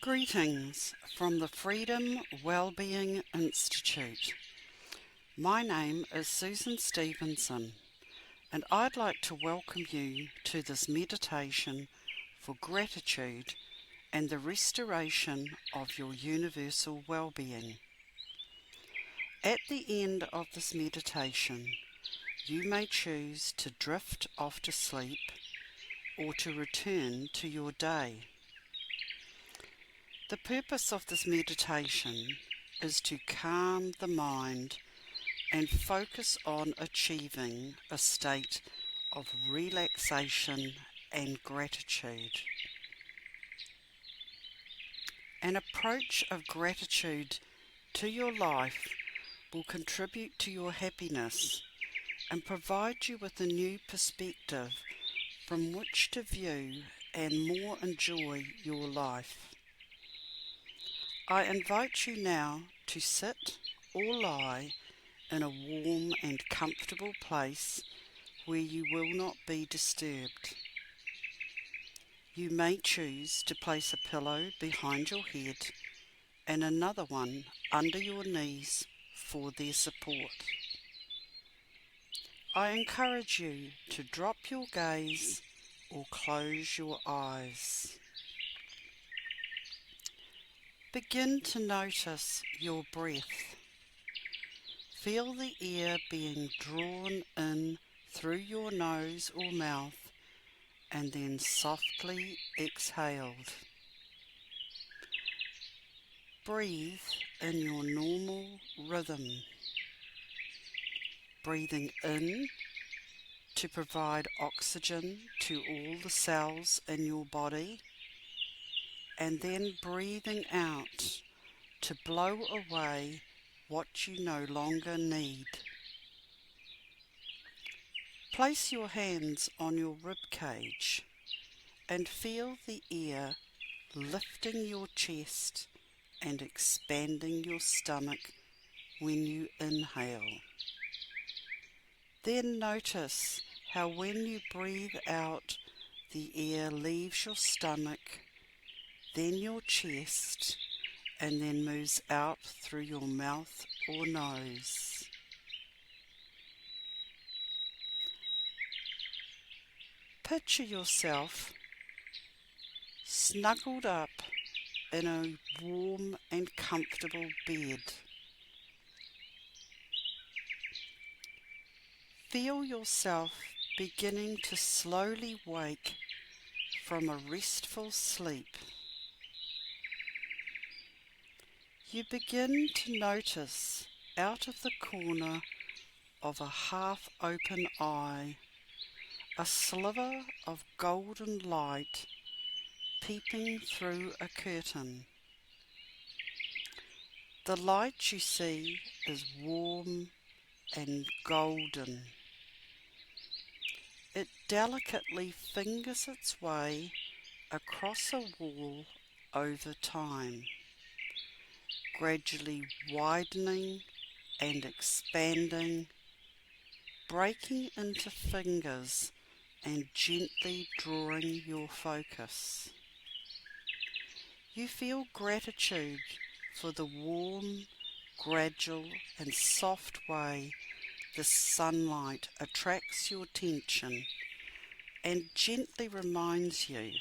Greetings from the Freedom Wellbeing Institute. My name is Susan Stevenson, and I'd like to welcome you to this meditation for gratitude and the restoration of your universal well-being. At the end of this meditation, you may choose to drift off to sleep or to return to your day. The purpose of this meditation is to calm the mind and focus on achieving a state of relaxation and gratitude. An approach of gratitude to your life will contribute to your happiness and provide you with a new perspective from which to view and more enjoy your life. I invite you now to sit or lie in a warm and comfortable place where you will not be disturbed. You may choose to place a pillow behind your head and another one under your knees for their support. I encourage you to drop your gaze or close your eyes. Begin to notice your breath. Feel the air being drawn in through your nose or mouth and then softly exhaled. Breathe in your normal rhythm. Breathing in to provide oxygen to all the cells in your body, and then breathing out to blow away what you no longer need. Place your hands on your rib cage and feel the air lifting your chest and expanding your stomach when you inhale. Then notice how when you breathe out, the air leaves your stomach, then your chest, and then moves out through your mouth or nose. Picture yourself snuggled up in a warm and comfortable bed. Feel yourself beginning to slowly wake from a restful sleep. You begin to notice out of the corner of a half-open eye a sliver of golden light peeping through a curtain. The light you see is warm and golden. It delicately fingers its way across a wall over time, gradually widening and expanding, breaking into fingers and gently drawing your focus. You feel gratitude for the warm, gradual and soft way the sunlight attracts your attention and gently reminds you,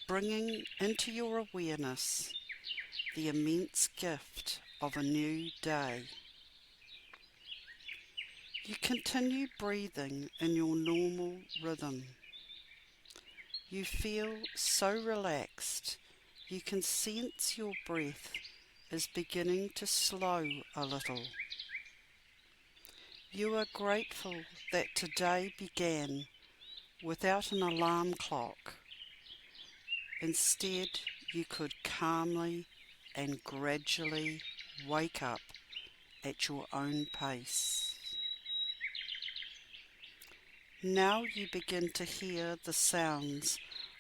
bringing into your awareness the immense gift of a new day. You continue breathing in your normal rhythm. You feel so relaxed, you can sense your breath is beginning to slow a little. You are grateful that today began without an alarm clock. Instead, you could calmly and gradually wake up at your own pace. Now you begin to hear the sounds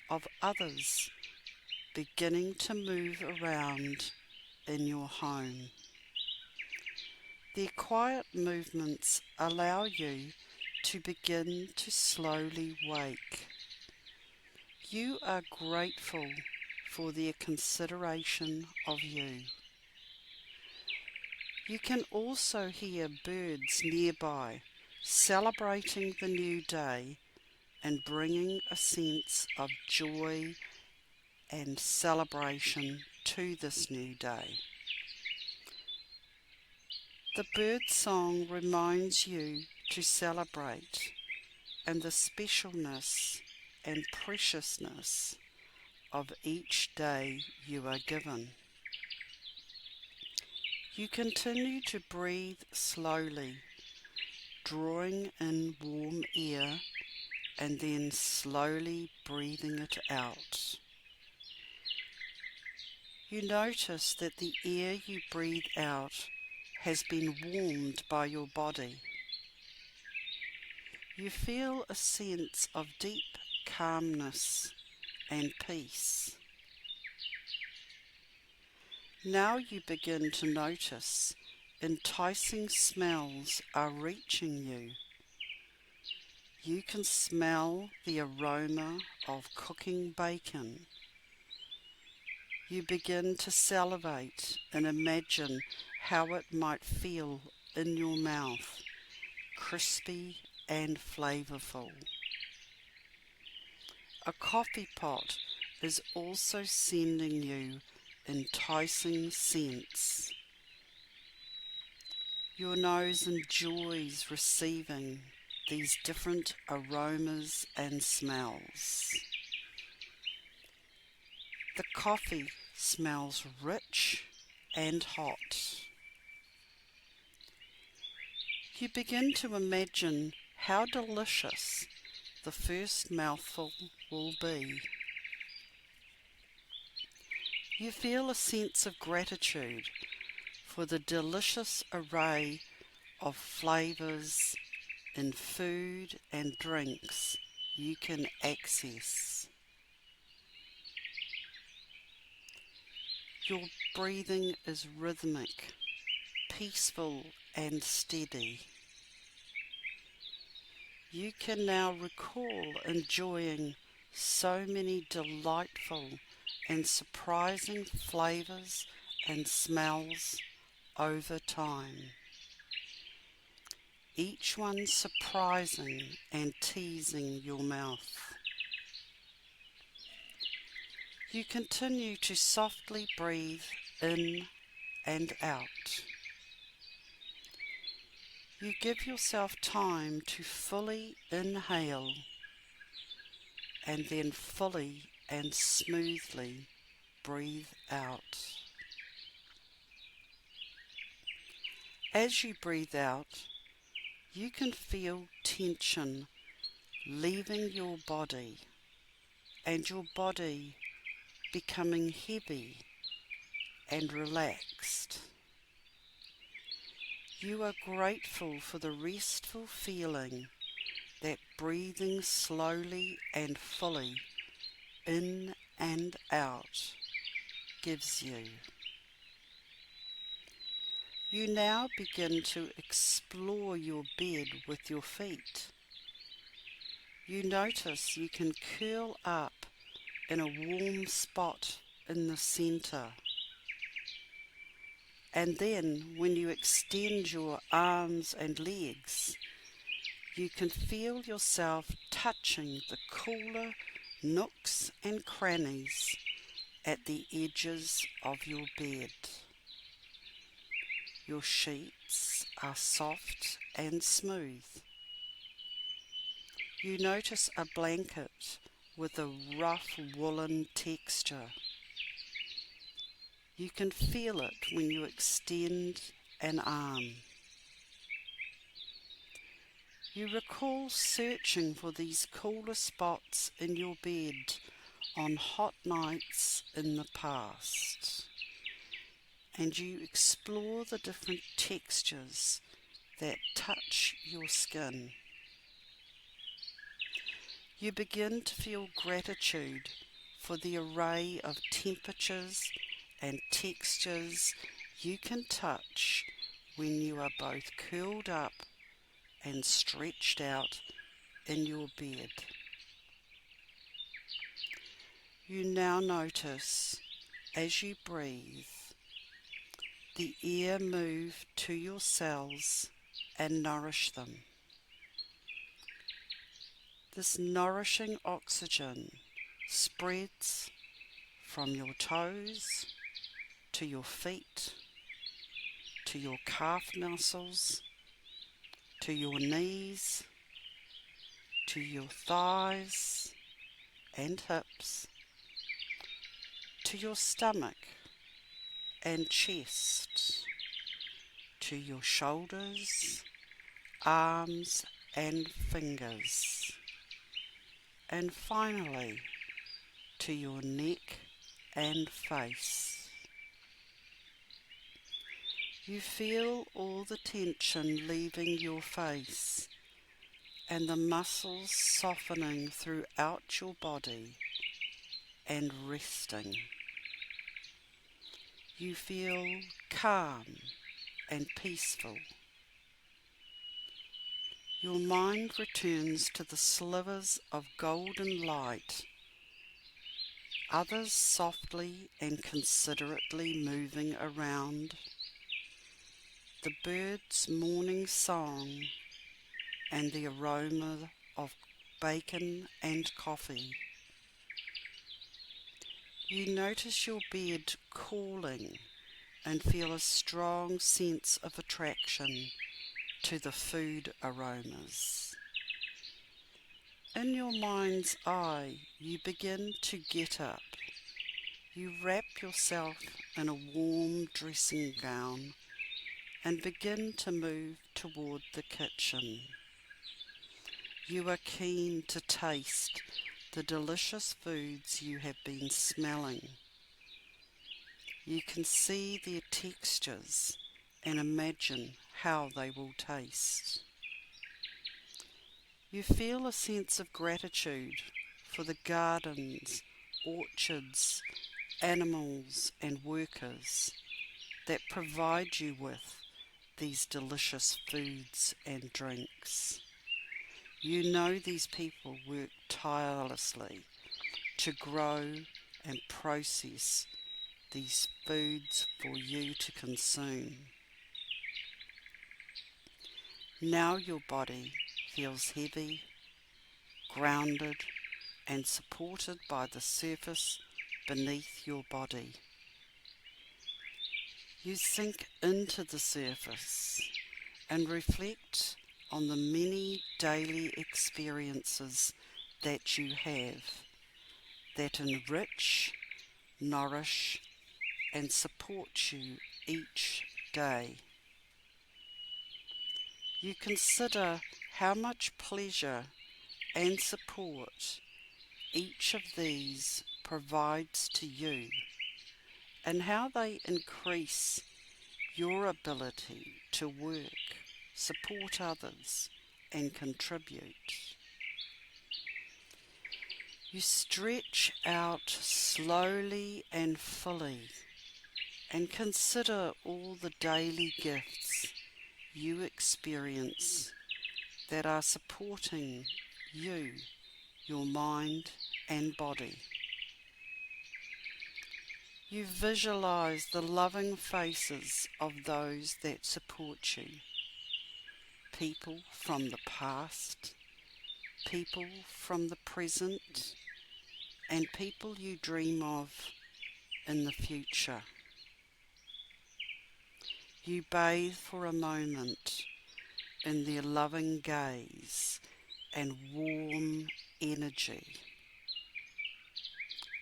of others beginning to move around in your home. Their quiet movements allow you to begin to slowly wake. You are grateful for their consideration of you. You can also hear birds nearby celebrating the new day and bringing a sense of joy and celebration to this new day. The bird song reminds you to celebrate and the specialness and preciousness of each day you are given. You continue to breathe slowly, drawing in warm air and then slowly breathing it out. You notice that the air you breathe out has been warmed by your body. You feel a sense of deep calmness and peace. Now you begin to notice enticing smells are reaching you. You can smell the aroma of cooking bacon. You begin to salivate and imagine how it might feel in your mouth, crispy and flavorful. A coffee pot is also sending you enticing scents. Your nose enjoys receiving these different aromas and smells. The coffee smells rich and hot. You begin to imagine how delicious the first mouthful will be. You feel a sense of gratitude for the delicious array of flavours in food and drinks you can access. Your breathing is rhythmic, peaceful and steady. You can now recall enjoying so many delightful and surprising flavours and smells over time, each one surprising and teasing your mouth. You continue to softly breathe in and out. You give yourself time to fully inhale and then fully and smoothly breathe out. As you breathe out, you can feel tension leaving your body and your body becoming heavy and relaxed. You are grateful for the restful feeling that breathing slowly and fully in and out gives you. You now begin to explore your bed with your feet. You notice you can curl up in a warm spot in the center. And then when you extend your arms and legs, you can feel yourself touching the cooler nooks and crannies at the edges of your bed. Your sheets are soft and smooth. You notice a blanket with a rough woolen texture. You can feel it when you extend an arm. You recall searching for these cooler spots in your bed on hot nights in the past, and you explore the different textures that touch your skin. You begin to feel gratitude for the array of temperatures and textures you can touch when you are both curled up and stretched out in your bed. You now notice, as you breathe, the air move to your cells and nourish them. This nourishing oxygen spreads from your toes to your feet, to your calf muscles, to your knees, to your thighs and hips, to your stomach and chest, to your shoulders, arms and fingers, and finally to your neck and face. You feel all the tension leaving your face and the muscles softening throughout your body and resting. You feel calm and peaceful. Your mind returns to the slivers of golden light, others softly and considerately moving around, the bird's morning song and the aroma of bacon and coffee. You notice your bed calling and feel a strong sense of attraction to the food aromas. In your mind's eye, you begin to get up. You wrap yourself in a warm dressing gown and begin to move toward the kitchen. You are keen to taste the delicious foods you have been smelling. You can see their textures and imagine how they will taste. You feel a sense of gratitude for the gardens, orchards, animals and workers that provide you with these delicious foods and drinks. You know these people work tirelessly to grow and process these foods for you to consume. Now your body feels heavy, grounded, and supported by the surface beneath your body. You sink into the surface and reflect on the many daily experiences that you have that enrich, nourish, and support you each day. You consider how much pleasure and support each of these provides to you and how they increase your ability to work, support others, and contribute. You stretch out slowly and fully and consider all the daily gifts you experience that are supporting you, your mind and body. You visualize the loving faces of those that support you, people from the past, people from the present, and people you dream of in the future. You bathe for a moment in their loving gaze and warm energy.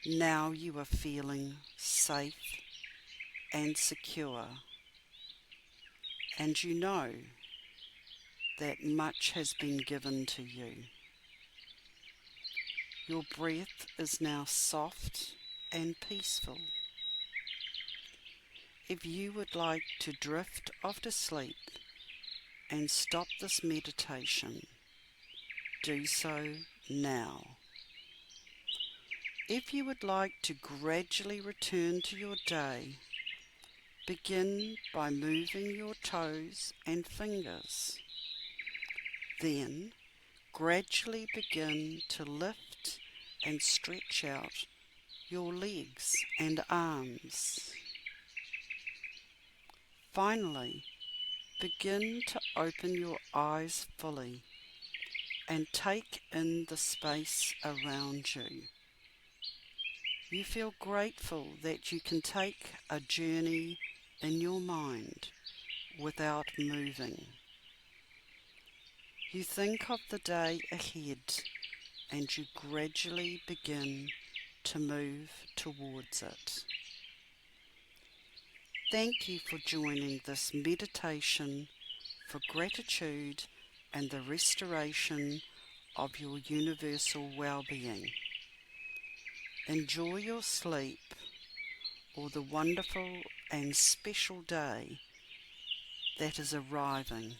Now you are feeling safe and secure, and you know that much has been given to you. Your breath is now soft and peaceful. If you would like to drift off to sleep and stop this meditation, do so now. If you would like to gradually return to your day, begin by moving your toes and fingers. Then, gradually begin to lift and stretch out your legs and arms. Finally, begin to open your eyes fully and take in the space around you. You feel grateful that you can take a journey in your mind without moving. You think of the day ahead and you gradually begin to move towards it. Thank you for joining this meditation for gratitude and the restoration of your universal well-being. Enjoy your sleep or the wonderful and special day that is arriving.